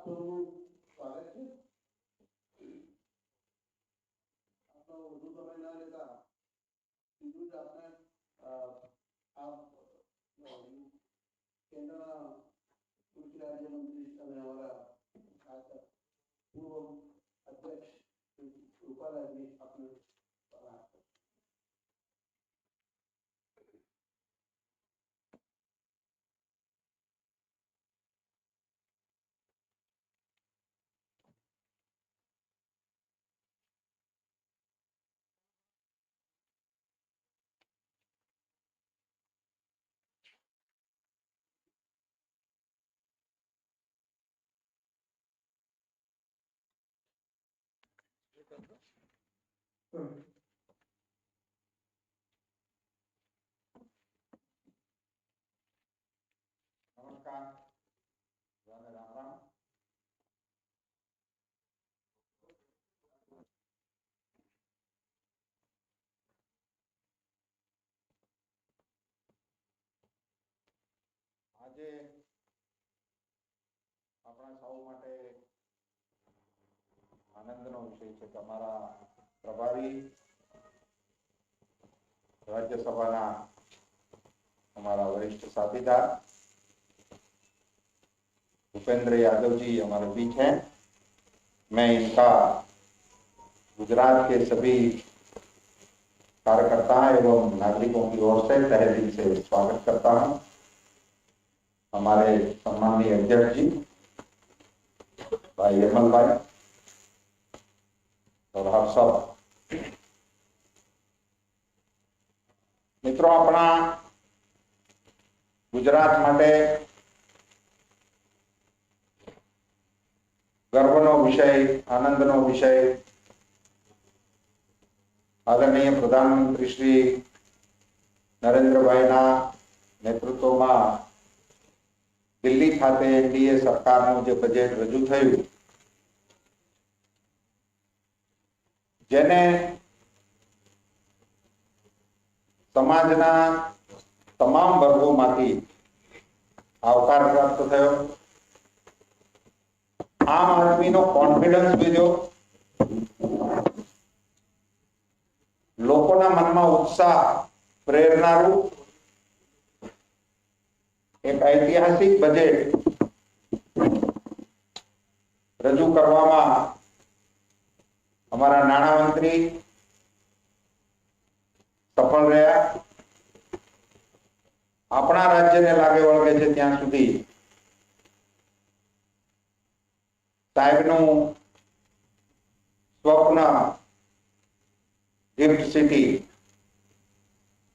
આપનું સ્વાગત છે. આપનો વધુ સમય ના લેતા સીધું જ આપણે આપ કેન્દ્રના કૃષિ રાજ્યમંત્રી અને અમારા ખાસ પૂર્વ અધ્યક્ષ રૂપાલાજી આપને નમસ્કાર, રામ રામ. આજે આપણા સૌ માટે આનંદનો વિષય છે કે અમારા પ્રભારી રાજ્યસભાના हमारा वरिष्ठ साथीदार भूपेंद्र यादव जी हमारे बीच हैं। मैं इनका गुजरात के सभी कार्यकर्ता एवं नागरिकों की ओर से तहे दिल से स्वागत करता हूं। हमारे सम्माननीय अध्यक्ष जी भाई यमल भाई और आप सब मित्रों, अपना गुजरात माटे गर्वनो विषय, आनंदनो विषय आदरणीय प्रधानमंत्री श्री नरेन्द्रभाईना नेतृत्वमां दिल्ली खाते एनडीए सरकारનું જે બજેટ રજૂ થયું, જેને સમાજના તમામ વર્ગોમાંથી આવકાર પ્રાપ્ત થયો, આમ આદમીનો કોન્ફિડન્સ વધ્યો, લોકોના મનમાં ઉત્સાહ પ્રેરણારૂપ એક ઐતિહાસિક બજેટ રજૂ કરવામાં અમારા નાણામંત્રી સફળ રહ્યા। આપણા રાજ્યને લાગે વળગે છે ત્યાં સુધી સાહેબનું સ્વપ્ન ગિફ્ટ સિટી,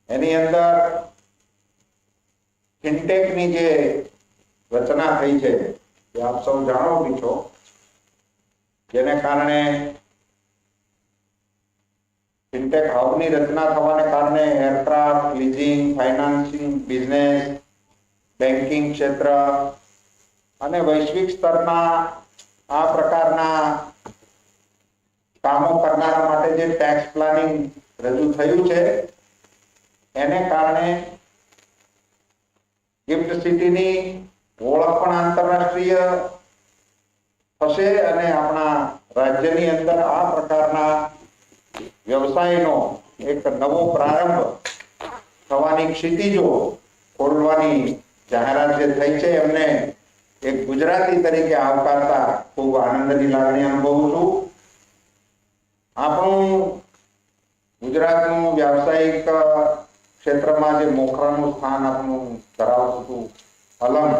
એની અંદર ફિનટેકની જે રચના થઈ છે એ આપ સૌ જાણો બી છો, જેને કારણે ફિનટેક હબની રચના થવાને કારણે aircraft, leasing, financing, business, banking ક્ષેત્ર અને વૈશ્વિક સ્તરના આ પ્રકારના કામો કરનારા માટે જે ટેક્સ પ્લાનિંગ રજૂ થયું છે, એને કારણે ગિફ્ટ સિટીની ઓળખ પણ આંતરરાષ્ટ્રીય થશે અને આપણા રાજ્યની અંદર આ પ્રકારના વ્યવસાયનો એક નવો પ્રારંભ થવાની ક્ષિતિજો ખોલવાની જાહેરાત જે થઈ છે, એમને એક ગુજરાતી તરીકે આવકારતા ખૂબ આનંદની લાગણી અનુભવું છું। આપણું ગુજરાતનું વ્યાવસાયિક ક્ષેત્રમાં જે મોખરાનું સ્થાન આપણું ધરાવતું હતું અલંગ,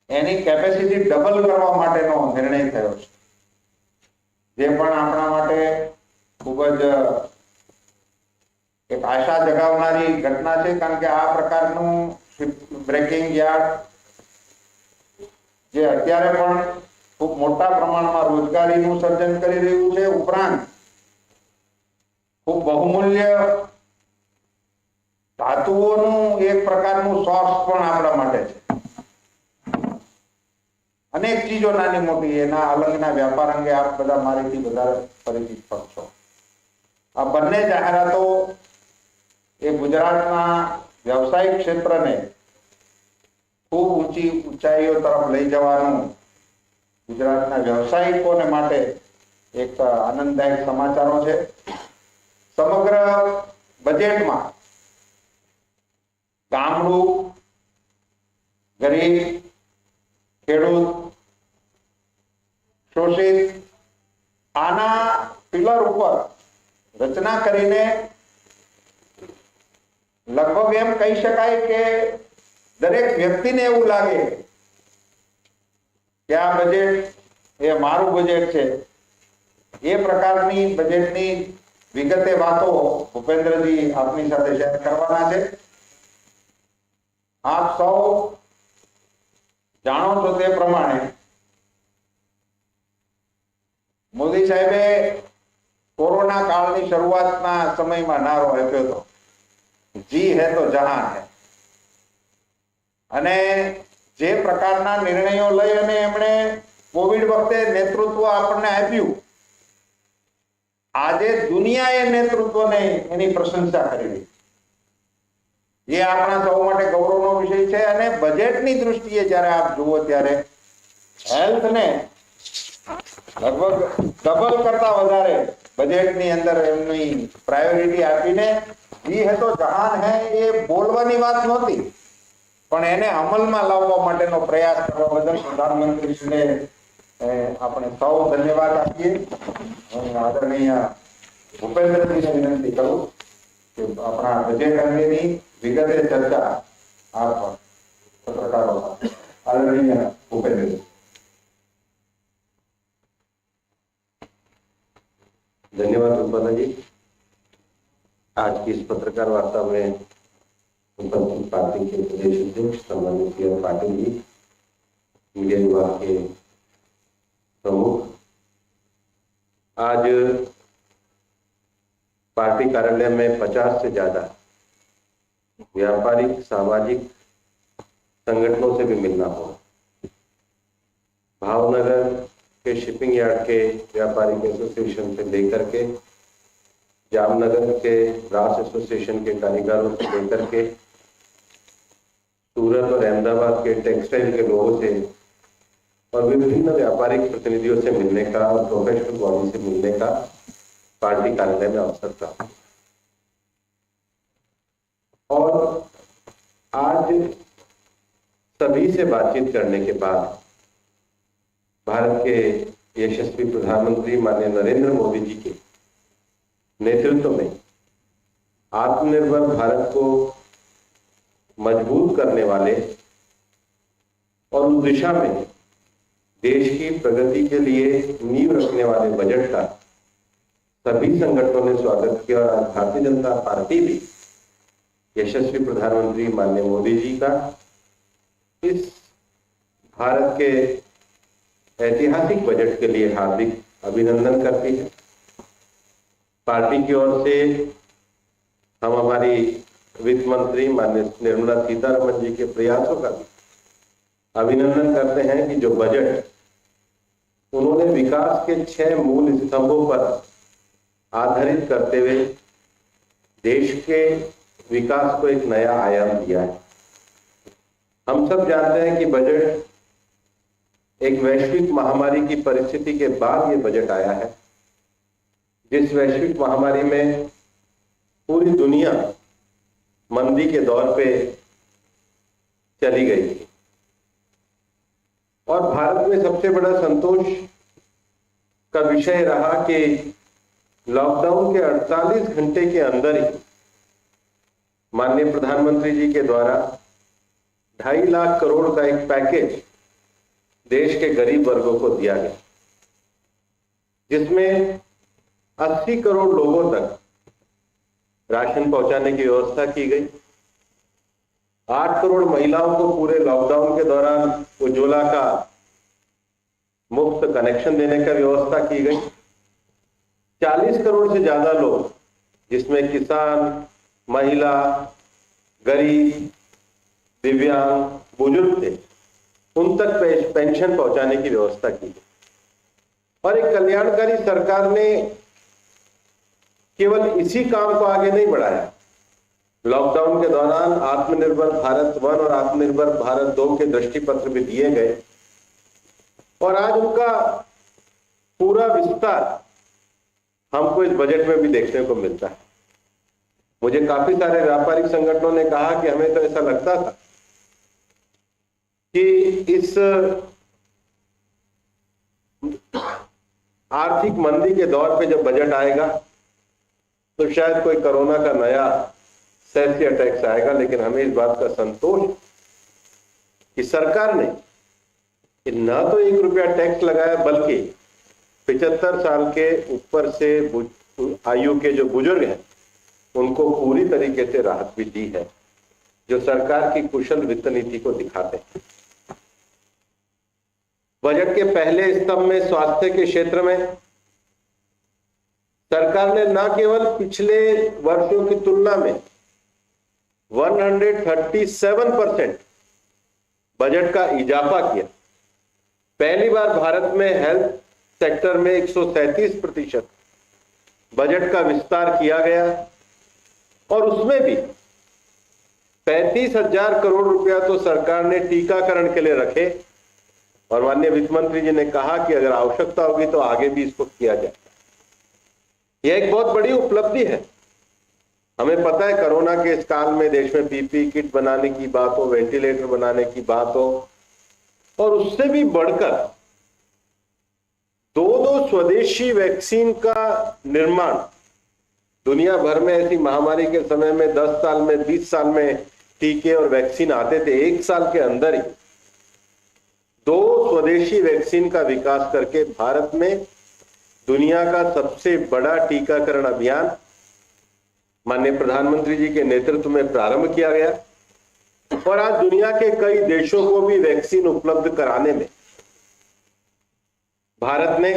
એની કેપેસિટી ડબલ કરવા માટેનો નિર્ણય થયો છે, જે પણ આપણા માટે ખૂબ જ એક આશા જગાવનારી ઘટના છે, કારણ કે આ પ્રકારનું બ્રેકિંગ યાર્ડ જે અત્યારે પણ ખૂબ મોટા પ્રમાણમાં રોજગારીનું સર્જન કરી રહ્યું છે, ઉપરાંત ખૂબ બહુમૂલ્ય ધાતુઓનું એક પ્રકારનું સોર્સ પણ આપણા માટે છે। અનેક ચીજો નાની મોટી એના અલંગના વ્યાપાર અંગે આપ બધા મારીથી વધારે પરિચિત છો। આ બંને જાહેરાતો એ ગુજરાતના વ્યવસાયિક ક્ષેત્રને ખૂબ ઊંચી ઊંચાઈઓ તરફ લઈ જવાનું ગુજરાતના વ્યવસાયિકોને માટે એક આનંદદાયક સમાચારો છે. સમગ્ર બજેટમાં ગામડું, ગરીબ, ખેડૂત, શોષિત આના પિલર ઉપર રચના કરીને લગભગ એમ કહી શકાય કે દરેક વ્યક્તિને એવું લાગે કે આ બજેટ એ મારું બજેટ છે. એ પ્રકારની બજેટની વિગતે વાતો ભૂપેન્દ્રજી આપની સાથે શેર કરવાના છે. આપ સૌ જાણો છો તે પ્રમાણે મોદી સાહેબે કોરોના કાળની શરૂઆતના સમયમાં નારો આપ્યો હતો, જી હે તો જહાન હે. અને જે પ્રકારના નિર્ણયો લઈ અને એમણે કોવિડ વખતે નેતૃત્વ આપણને આપ્યું, આજે દુનિયાએ નેતૃત્વને એની પ્રશંસા કરી. એ આપણા સૌ માટે ગૌરવનો વિષય છે. અને બજેટની દૃષ્ટિએ જ્યારે આપ જુઓ ત્યારે હેલ્થને લગભગ ડબલ કરતા વધારે બજેટની અંદર એમની પ્રાયોરિટી આપીને જી હે તો જહાન હે એ બોલવાની વાત નહોતી, પણ એને અમલમાં લાવવા માટેનો પ્રયાસ કરવા બદલ પ્રધાનમંત્રીશ્રીને આપણે સૌ ધન્યવાદ આપીએ. આદરણીય ભૂપેન્દ્રજીને વિનંતી કરું કે આપણા બજેટ અંગેની વિગતે ચર્ચા આપ પત્રકારો આદરણીય ભૂપેન્દ્રજી. धन्यवाद उत्पन्न जी। आज की इस पत्रकार वार्ता में उपस्थित पार्टी के प्रदेश अध्यक्ष सम्मानित पाटिल जी, मीडिया विभाग के प्रमुख, आज पार्टी कार्यालय में 50 से ज्यादा व्यापारिक सामाजिक संगठनों से भी मिलना हो। भावनगर के शिपिंग यार्ड के व्यापारिक एसोसिएशन से लेकर के जामनगर के ब्रास एसोसिएशन के कारीगरों से लेकर के सूरत और अहमदाबाद के टेक्सटाइल के लोगों से और विभिन्न व्यापारिक प्रतिनिधियों से मिलने का और प्रोफेशनल बॉडी से मिलने का पार्टी कार्यालय में अवसर था। और आज सभी से बातचीत करने के बाद भारत के यशस्वी प्रधानमंत्री माननीय नरेंद्र मोदी जी के नेतृत्व में आत्मनिर्भर भारत को मजबूत करने वाले और उस दिशा में देश की प्रगति के लिए नींव रखने वाले बजट का सभी संगठनों ने स्वागत किया। और आज भारतीय जनता पार्टी भी यशस्वी प्रधानमंत्री माननीय मोदी जी का इस भारत के ऐतिहासिक बजट के लिए हार्दिक अभिनंदन करती है। पार्टी की ओर से हम हमारी वित्त मंत्री माननीय निर्मला सीतारमण जी के प्रयासों का भी अभिनंदन करते हैं कि जो बजट उन्होंने विकास के 6 मूल स्तंभों पर आधारित करते हुए देश के विकास को एक नया आयाम दिया है। हम सब जानते हैं कि बजट एक वैश्विक महामारी की परिस्थिति के बाद ये बजट आया है, जिस वैश्विक महामारी में पूरी दुनिया मंदी के दौर पे चली गई थी। और भारत में सबसे बड़ा संतोष का विषय रहा कि लॉकडाउन के 48 घंटे के अंदर ही माननीय प्रधानमंत्री जी के द्वारा 2.5 लाख करोड़ का एक पैकेज देश के गरीब वर्गों को दिया गया, जिसमें 80 करोड़ लोगों तक राशन पहुंचाने की व्यवस्था की गई। 8 करोड़ महिलाओं को पूरे लॉकडाउन के दौरान उज्ज्वला का मुफ्त कनेक्शन देने का व्यवस्था की गई। 40 करोड़ से ज्यादा लोग, जिसमें किसान, महिला, गरीब, दिव्यांग, बुजुर्ग थे, उन तक पेंशन पहुंचाने की व्यवस्था की गई। और एक कल्याणकारी सरकार ने केवल इसी काम को आगे नहीं बढ़ाया, लॉकडाउन के दौरान आत्मनिर्भर भारत 1 और आत्मनिर्भर भारत 2 के दृष्टि पत्र भी दिए गए और आज उनका पूरा विस्तार हमको इस बजट में भी देखने को मिलता है। मुझे काफी सारे व्यापारिक संगठनों ने कहा कि हमें तो ऐसा लगता था कि इस आर्थिक मंदी के दौर पे जब बजट आएगा तो शायद कोई कोरोना का नया सेस या टैक्स आएगा, लेकिन हमें इस बात का संतोष कि सरकार ने ना तो 1 रुपया टैक्स लगाया बल्कि 75 साल के ऊपर से आयु के जो बुजुर्ग हैं उनको पूरी तरीके से राहत भी दी है, जो सरकार की कुशल वित्त नीति को दिखाते हैं। बजट के पहले स्तंभ में स्वास्थ्य के क्षेत्र में सरकार ने न केवल पिछले वर्षों की तुलना में 137% बजट का इजाफा किया। पहली बार भारत में हेल्थ सेक्टर में 137% बजट का विस्तार किया गया और उसमें भी 35,000 करोड़ रुपया तो सरकार ने टीकाकरण के लिए रखे और माननीय वित्त मंत्री जी ने कहा कि अगर आवश्यकता होगी तो आगे भी इसको किया जाए। यह एक बहुत बड़ी उपलब्धि है। हमें पता है कोरोना के इस काल में देश में पीपीई किट बनाने की बात हो, वेंटिलेटर बनाने की बात हो और उससे भी बढ़कर 2 स्वदेशी वैक्सीन का निर्माण। दुनिया भर में ऐसी महामारी के समय में 10 साल में 20 साल में टीके और वैक्सीन आते थे, 1 साल के अंदर ही 2 स्वदेशी वैक्सीन का विकास करके भारत में दुनिया का सबसे बड़ा टीकाकरण अभियान माननीय प्रधानमंत्री जी के नेतृत्व में प्रारंभ किया गया और आज दुनिया के कई देशों को भी वैक्सीन उपलब्ध कराने में भारत ने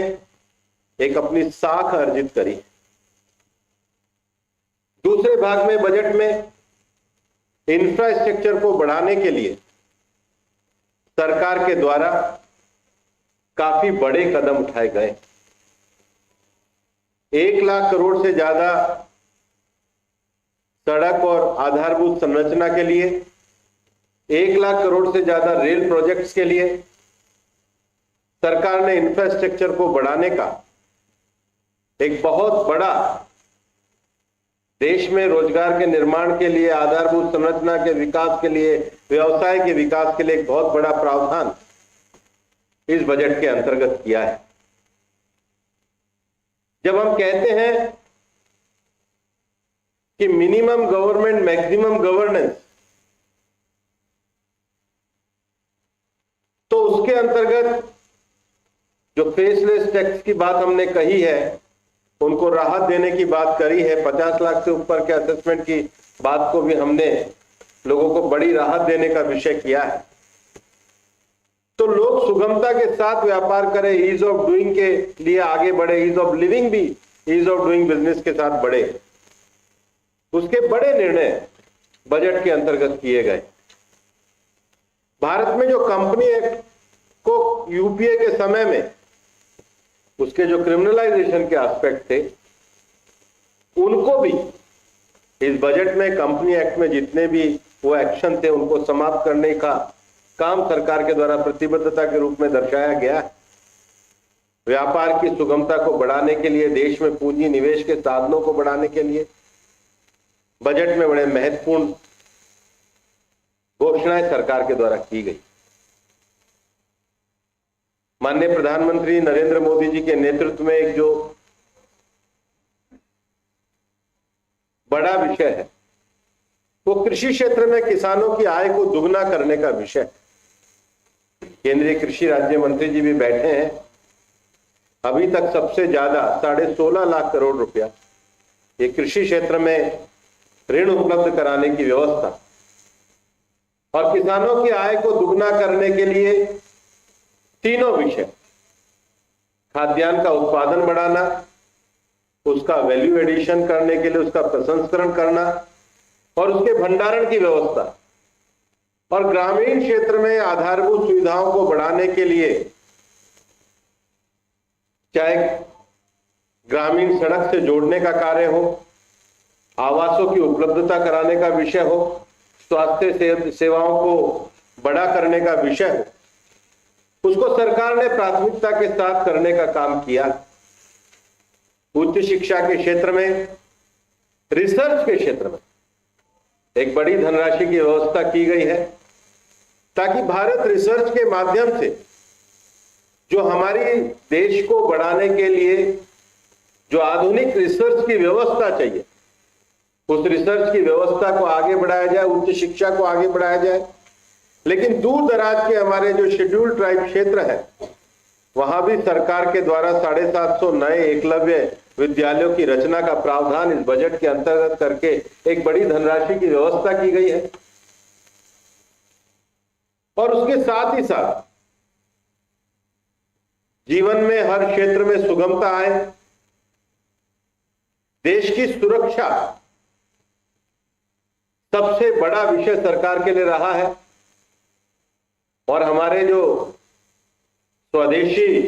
एक अपनी साख अर्जित करी। दूसरे भाग में बजट में इंफ्रास्ट्रक्चर को बढ़ाने के लिए सरकार के द्वारा काफी बड़े कदम उठाए गए। 1 लाख करोड़ से ज्यादा सड़क और आधारभूत संरचना के लिए, 1 लाख करोड़ से ज्यादा रेल प्रोजेक्ट्स के लिए सरकार ने इंफ्रास्ट्रक्चर को बढ़ाने का एक बहुत बड़ा, देश में रोजगार के निर्माण के लिए, आधारभूत संरचना के विकास के लिए, व्यवसाय के विकास के लिए एक बहुत बड़ा प्रावधान इस बजट के अंतर्गत किया है। जब हम कहते हैं कि मिनिमम गवर्नमेंट मैक्सिमम गवर्नेंस, तो उसके अंतर्गत जो फेसलेस टैक्स की बात हमने कही है, उनको राहत देने की बात करी है, 50 लाख से ऊपर के असेसमेंट की बात को भी हमने लोगों को बड़ी राहत देने का विषय किया है, तो लोग सुगमता के साथ व्यापार करें, ईज ऑफ डूइंग के लिए आगे बढ़े, ईज ऑफ लिविंग भी ईज ऑफ डूइंग बिजनेस के साथ बढ़े, उसके बड़े निर्णय बजट के अंतर्गत किए गए। भारत में जो कंपनी एक्ट को यूपीए के समय में उसके जो क्रिमिनलाइजेशन के एस्पेक्ट थे, उनको भी इस बजट में कंपनी एक्ट में जितने भी वो एक्शन थे उनको समाप्त करने का काम सरकार के द्वारा प्रतिबद्धता के रूप में दर्शाया गया है। व्यापार की सुगमता को बढ़ाने के लिए, देश में पूंजी निवेश के साधनों को बढ़ाने के लिए बजट में बड़े महत्वपूर्ण घोषणाएं सरकार के द्वारा की गई। माननीय प्रधानमंत्री नरेंद्र मोदी जी के नेतृत्व में एक जो बड़ा विषय है वो कृषि क्षेत्र में किसानों की आय को दुगना करने का विषय। केंद्रीय कृषि राज्य मंत्री जी भी बैठे हैं। अभी तक सबसे ज्यादा 16.5 लाख करोड़ रुपया ये कृषि क्षेत्र में ऋण उपलब्ध कराने की व्यवस्था और किसानों की आय को दुगना करने के लिए तीनों विषय, खाद्यान्न का उत्पादन बढ़ाना, उसका वैल्यू एडिशन करने के लिए उसका प्रसंस्करण करना और उसके भंडारण की व्यवस्था, और ग्रामीण क्षेत्र में आधारभूत सुविधाओं को बढ़ाने के लिए चाहे ग्रामीण सड़क से जोड़ने का कार्य हो, आवासों की उपलब्धता कराने का विषय हो, स्वास्थ्य सेवाओं को बड़ा करने का विषय हो, उसको सरकार ने प्राथमिकता के साथ करने का काम किया। उच्च शिक्षा के क्षेत्र में, रिसर्च के क्षेत्र में एक बड़ी धनराशि की व्यवस्था की गई है ताकि भारत रिसर्च के माध्यम से जो हमारी देश को बढ़ाने के लिए जो आधुनिक रिसर्च की व्यवस्था चाहिए, उस रिसर्च की व्यवस्था को आगे बढ़ाया जाए, उच्च शिक्षा को आगे बढ़ाया जाए। लेकिन दूर दराज के हमारे जो शेड्यूल्ड ट्राइब क्षेत्र है, वहां भी सरकार के द्वारा 750 नए एकलव्य विद्यालयों की रचना का प्रावधान इस बजट के अंतर्गत करके एक बड़ी धनराशि की व्यवस्था की गई है। और उसके साथ ही साथ जीवन में हर क्षेत्र में सुगमता आए, देश की सुरक्षा सबसे बड़ा विषय सरकार के लिए रहा है। और हमारे जो स्वदेशी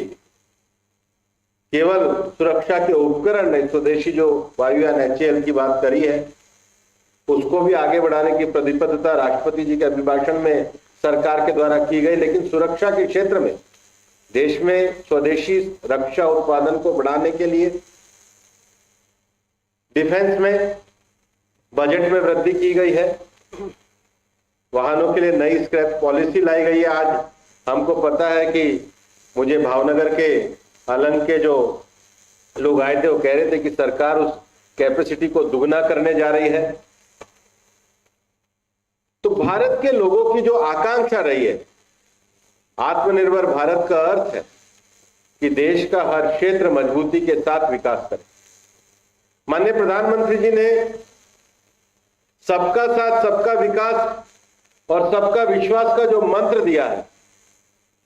केवल सुरक्षा के उपकरण नहीं, स्वदेशी जो वायुयान HAL की बात करी है, उसको भी आगे बढ़ाने की प्रतिबद्धता राष्ट्रपति जी के अभिभाषण में सरकार के द्वारा की गई। लेकिन सुरक्षा के क्षेत्र में देश में स्वदेशी रक्षा उत्पादन को बढ़ाने के लिए डिफेंस में बजट में वृद्धि की गई है। वाहनों के लिए नई स्क्रैप पॉलिसी लाई गई है। आज हमको पता है कि मुझे भावनगर के अलंग के जो लोग आए थे, वो कह रहे थे कि सरकार उस कैपेसिटी को दुगना करने जा रही है। तो भारत के लोगों की जो आकांक्षा रही है, आत्मनिर्भर भारत का अर्थ है कि देश का हर क्षेत्र मजबूती के साथ विकास करे। माननीय प्रधानमंत्री जी ने सबका साथ सबका विकास और सबका विश्वास का जो मंत्र दिया है,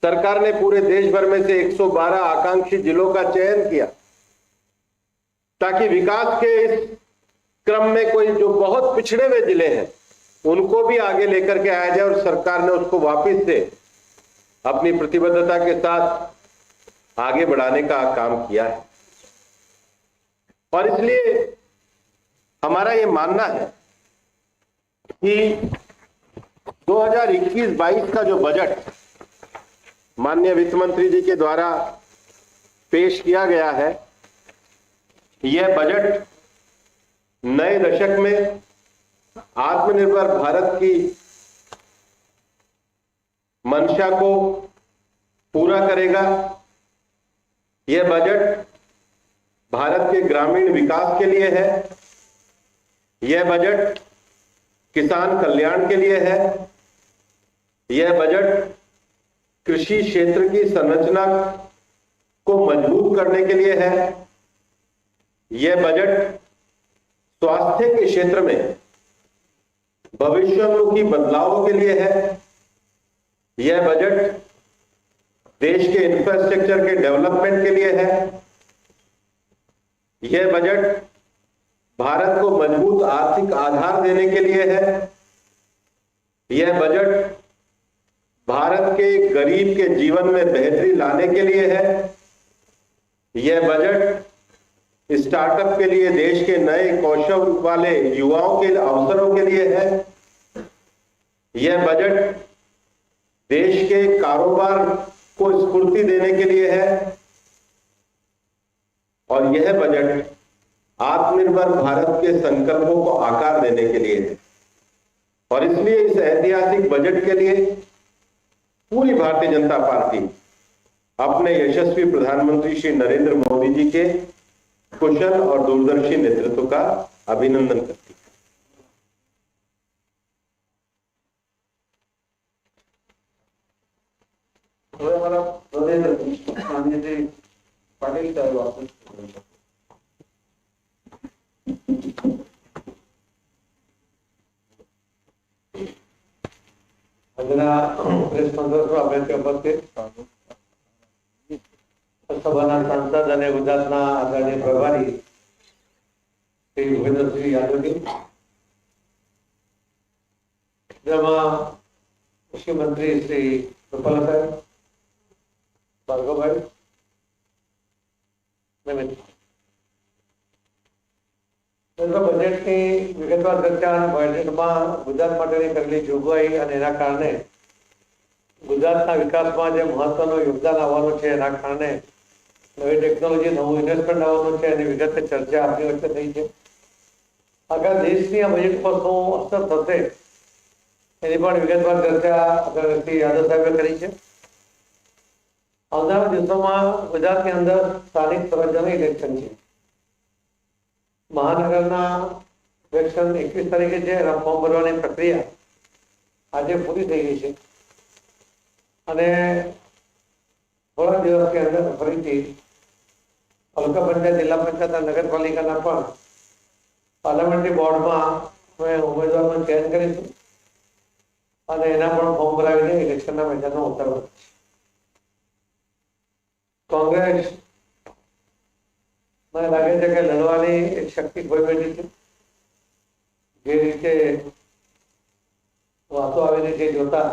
सरकार ने पूरे देश भर में से 112 आकांक्षी जिलों का चयन किया ताकि विकास के इस क्रम में कोई जो बहुत पिछड़े हुए जिले हैं उनको भी आगे लेकर के आया जाए। और सरकार ने उसको वापस से अपनी प्रतिबद्धता के साथ आगे बढ़ाने का काम किया है। और इसलिए हमारा ये मानना है कि 2021-22 का जो बजट माननीय वित्त मंत्री जी के द्वारा पेश किया गया है, यह बजट नए दशक में आत्मनिर्भर भारत की मंशा को पूरा करेगा। यह बजट भारत के ग्रामीण विकास के लिए है। यह बजट किसान कल्याण के लिए है। यह बजट कृषि क्षेत्र की संरचना को मजबूत करने के लिए है। यह बजट स्वास्थ्य के क्षेत्र में भविष्योन्मुखी बदलावों के लिए है। यह बजट देश के इंफ्रास्ट्रक्चर के डेवलपमेंट के लिए है। यह बजट भारत को मजबूत आर्थिक आधार देने के लिए है। यह बजट भारत के गरीब के जीवन में बेहतरी लाने के लिए है। यह बजट स्टार्टअप के लिए, देश के नए कौशल वाले युवाओं के अवसरों के लिए है। यह बजट देश के कारोबार को स्फूर्ति देने के लिए है। और यह बजट आत्मनिर्भर भारत के संकल्पों को आकार देने के लिए है। और इसलिए इस ऐतिहासिक बजट के लिए पूरी भारतीय जनता पार्टी अपने यशस्वी प्रधानमंत्री श्री नरेंद्र मोदी जी के कुशल और दूरदर्शी नेतृत्व का अभिनंदन करती है। हमारा प्रदेश माननीय श्री पाटिल साहब वापस प्रेस કોન્ફરન્સમાં આપણે ઉપસ્થિત સભાના સાંસદ અને ગુજરાતના આદરણીય પ્રભારી શ્રી ભૂપેન્દ્રસિંહ યાદવજી, જેમાં મુખ્યમંત્રી શ્રી રૂપાલા સાહેબ, ભાર્ગવભાઈ, બજેટની વિગતવાર ચર્ચા અને બજેટમાં ગુજરાત માટેની કરેલી જોગવાઈ અને એના કારણે ગુજરાતના વિકાસમાં જે મહત્વનું યોગદાન આવવાનું છે, એના કારણે નવી ટેકનોલોજી, નવું ઇન્વેસ્ટમેન્ટ આવવાનું છે, એની વિગતે ચર્ચા આપણી વચ્ચે થઈ છે. આખા દેશની આ બજેટ પર શું અસર થશે એની પણ વિગતવાર ચર્ચા આગળ શ્રી યાદવ સાહેબે કરી છે. આવનારા દિવસોમાં ગુજરાતની અંદર સ્થાનિક સ્વરાજ્યનું ઇલેક્શન છે. મહાનગરના ઇલેક્શન 21 તારીખે છે. એના ફોર્મ ભરવાની પ્રક્રિયા આજે પૂરી થઈ ગઈ છે અને થોડા દિવસની અંદર ફરીથી તાલુકા પંચાયત, જિલ્લા પંચાયત અને નગરપાલિકાના પણ પાર્લામેન્ટરી બોર્ડમાં અમે ઉમેદવારનું ચયન કરીશું અને એના પણ ફોર્મ ભરાવીને ઇલેક્શનના મેદાનમાં ઉતારવા. કોંગ્રેસ મને લાગે છે કે લડવાની એક શક્તિ ખોઈ બેઠી છે. જે રીતે વાતો આવી રહી છે જોતા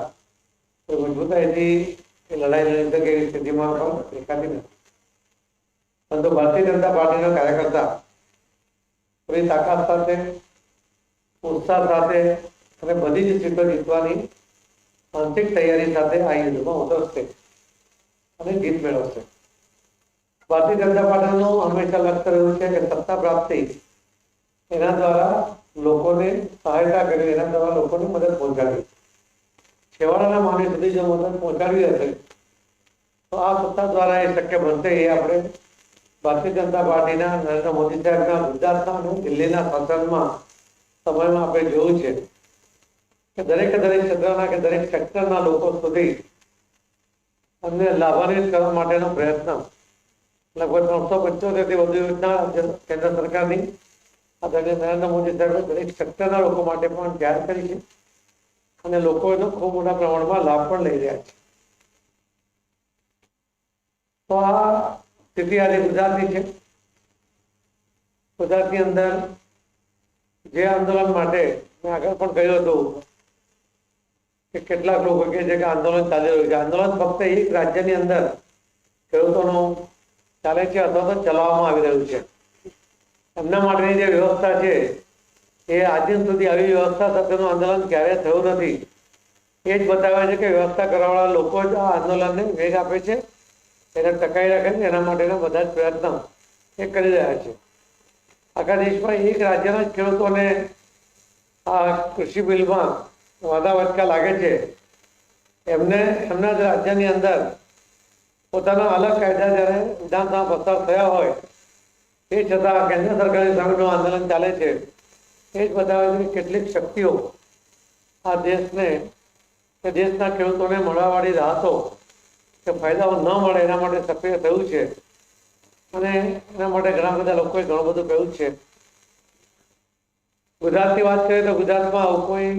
મજબૂતાઈથી એ લડાઈ લડી શકે એવી સ્થિતિમાં પણ દેખાતી નથી. પરંતુ ભારતીય જનતા પાર્ટીનો કાર્યકર્તા પૂરી તાકાત સાથે, ઉત્સાહ સાથે અને બધી જ સીટો જીતવાની આંતરિક તૈયારી સાથે આ યુદ્ધમાં ઉતરશે અને જીત મેળવશે. ભારતીય જનતા પાર્ટીનું હંમેશા લક્ષ્ય રહ્યું છે કે સત્તા પ્રાપ્તિ, એના દ્વારા લોકોને સહાયતા કરવી, એના દ્વારા લોકોને મદદ પહોંચાડવી. છેવાડાના માનવી સુધી જો મદદ પહોંચાડવી હશે તો આ સત્તા દ્વારા એ શક્ય બનશે. એ આપણે ભારતીય જનતા પાર્ટીના નરેન્દ્ર મોદી સાહેબના ગુજરાતના અને દિલ્હીના શાસનમાં સમયમાં આપણે જોયું છે કે દરેક ક્ષેત્રના કે દરેક સેક્ટરના લોકો સુધી અમને લાભાન્વિત કરવા માટેનો પ્રયત્ન લગભગ 375 થી વધુ યોજના કેન્દ્ર સરકારની આદરણીય નરેન્દ્ર મોદી સાહેબે દરેક સેક્ટરના લોકો માટે પણ જાહેર કરી છે અને લોકો એનો ખૂબ મોટા પ્રમાણમાં લાભ પણ લઈ રહ્યા છે. તો આ સ્થિતિ આજે ગુજરાતની છે. ગુજરાતની અંદર જે આંદોલન માટે મેં આગળ પણ કહ્યું હતું કે કેટલાક લોકો કહે છે કે આંદોલન ચાલી રહ્યું છે. આંદોલન ફક્ત એક રાજ્યની અંદર ખેડૂતોનું ચાલે છે અથવા તો ચલાવવામાં આવી રહ્યું છે. એમના માટેની જે વ્યવસ્થા છે એ આજ દિન સુધી આવી વ્યવસ્થા સાથેનું આંદોલન ક્યારેય થયું નથી. એ જ બતાવે છે કે વ્યવસ્થા કરવાવાળા લોકો જ આ આંદોલનને વેગ આપે છે, એને ટકાવી રાખે છે. એના માટેના બધા જ પ્રયત્નો એ કરી રહ્યા છે. આખા દેશમાં એક રાજ્યના જ ખેડૂતોને આ કૃષિ બિલમાં વાદા વચકા લાગે છે. એમના જ રાજ્યની અંદર પોતાના અલગ કાયદા જ્યારે વિધાનસભા પસાર થયા હોય એ છતાં કેન્દ્ર સરકારની સામેનું આંદોલન ચાલે છે. એ જ બતાવે છે કે કેટલીક શક્તિઓ આ દેશને કે દેશના ખેડૂતોને મળવાવાળી રાહતો કે ફાયદાઓ ન મળે એના માટે સક્રિય થયું છે અને એના માટે ઘણા બધા લોકોએ ઘણું બધું કહ્યું છે. ગુજરાતની વાત કરીએ તો ગુજરાતમાં આવું કોઈ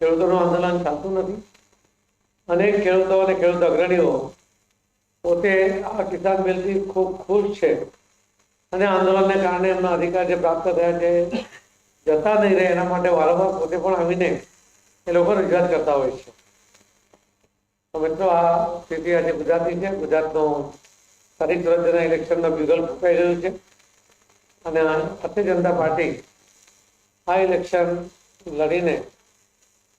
ખેડૂતોનું આંદોલન ચાલતું નથી. અનેક ખેડૂતો અને ખેડૂત અગ્રણીઓ પોતે આ કિસાન બિલથી ખૂબ ખુશ છે અને આંદોલનને કારણે એમના અધિકાર જે પ્રાપ્ત થયા છે જતા નહીં રહે એના માટે વારંવાર પોતે પણ આવીને એ લોકો રજૂઆત કરતા હોય છે. તો મિત્રો, આ સ્થિતિ આજે ગુજરાતની છે. ગુજરાતનો સ્થાનિક સ્વરાજ્યના ઇલેક્શનનો બ્યુગલ ફૂંકાઈ રહ્યું છે અને ભારતીય જનતા પાર્ટી આ ઇલેક્શન લડીને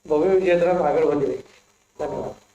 ભવ્ય વિજય તરફ આગળ વધી રહી છે. ધન્યવાદ.